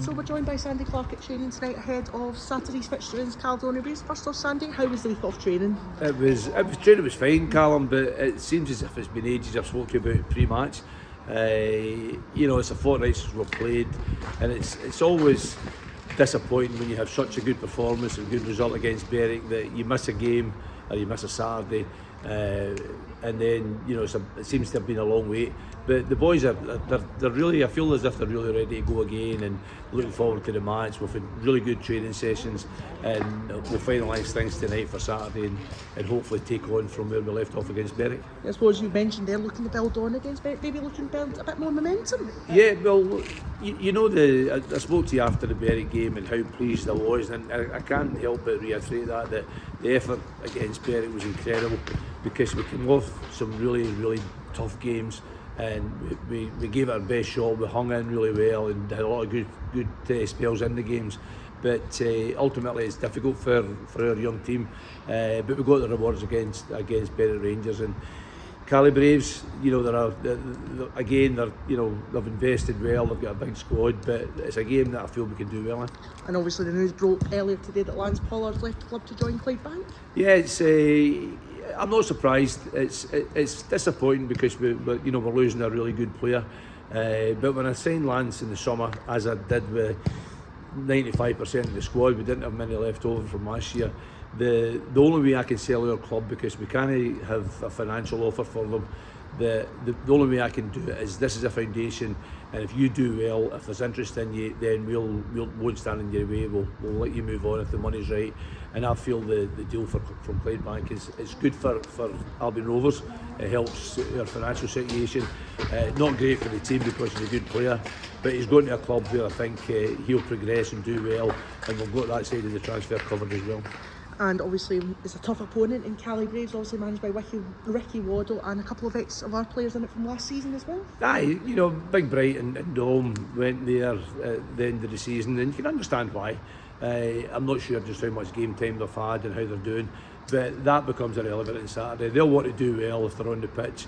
So we're joined by Sandy Clark at training tonight ahead of Saturday's fixture against Caledonian Braves. First off, Sandy, how was the week off training? Training was fine, Callum, but it seems as if it's been ages. I've spoken about it pre-match. It's a fortnight since we've played, and it's always disappointing when you have such a good performance and good result against Berwick that you miss a game or you miss a Saturday, and then it seems to have been a long wait. But the boys they're really, I feel as if they're really ready to go again and looking forward to the match. We've had really good training sessions, and we'll finalise things tonight for Saturday and hopefully take on from where we left off against Berwick. I suppose you mentioned they're looking to build on against Berwick, maybe looking to build a bit more momentum. Yeah, well, I spoke to you after the Berwick game and how pleased I was, and I can't help but reiterate that the effort against Berwick was incredible, because we came off some really, really tough games, and we gave it our best shot. We hung in really well and had a lot of good spells in the games, but ultimately it's difficult for our young team, but we got the rewards against Berwick Rangers. And Caledonian Braves, they've invested well, they've got a big squad, but it's a game that I feel we can do well in. And obviously the news broke earlier today that Lancelot Pollard left the club to join Clydebank. Yeah, I'm not surprised. It's disappointing because we're losing a really good player. But when I signed Lance in the summer, as I did with 95% of the squad, we didn't have many left over from last year. The only way I can sell our club, because we can't have a financial offer for them, the only way I can do it is this is a foundation, and if you do well, if there's interest in you, then we won't stand in your way. We'll let you move on if the money's right. And I feel the deal from Clydebank is good for Albion Rovers. It helps our financial situation. Not great for the team because he's a good player, but he's going to a club where I think he'll progress and do well, and we've got that side of the transfer covered as well. And obviously it's a tough opponent in Caledonian Braves, obviously managed by Ricky Waddle, and a couple of our players in it from last season as well. Aye, Big Bright and Dom went there at the end of the season, and you can understand why. I'm not sure just how much game time they've had and how they're doing, but that becomes irrelevant on Saturday. They'll want to do well if they're on the pitch.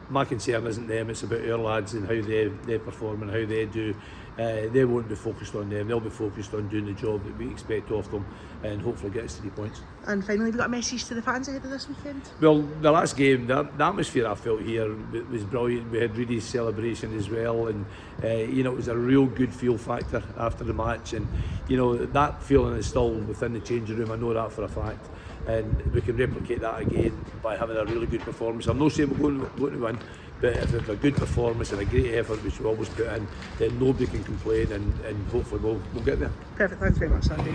My concern isn't them, it's about our lads and how they perform and how they do. They won't be focused on them, they'll be focused on doing the job that we expect of them and hopefully get us 3 points. And finally, have you got a message to the fans ahead of this weekend? Well, the last game, the atmosphere I felt here was brilliant. We had Rudy's celebration as well, and it was a real good feel factor after the match, and that feeling is still within the changing room. I know that for a fact, and we can replicate that again by having a really good performance. I'm not saying we're going to win, but if it's a good performance and a great effort, which we always put in, then nobody can complain, and hopefully we'll get there. Perfect, thanks very much, Sandy.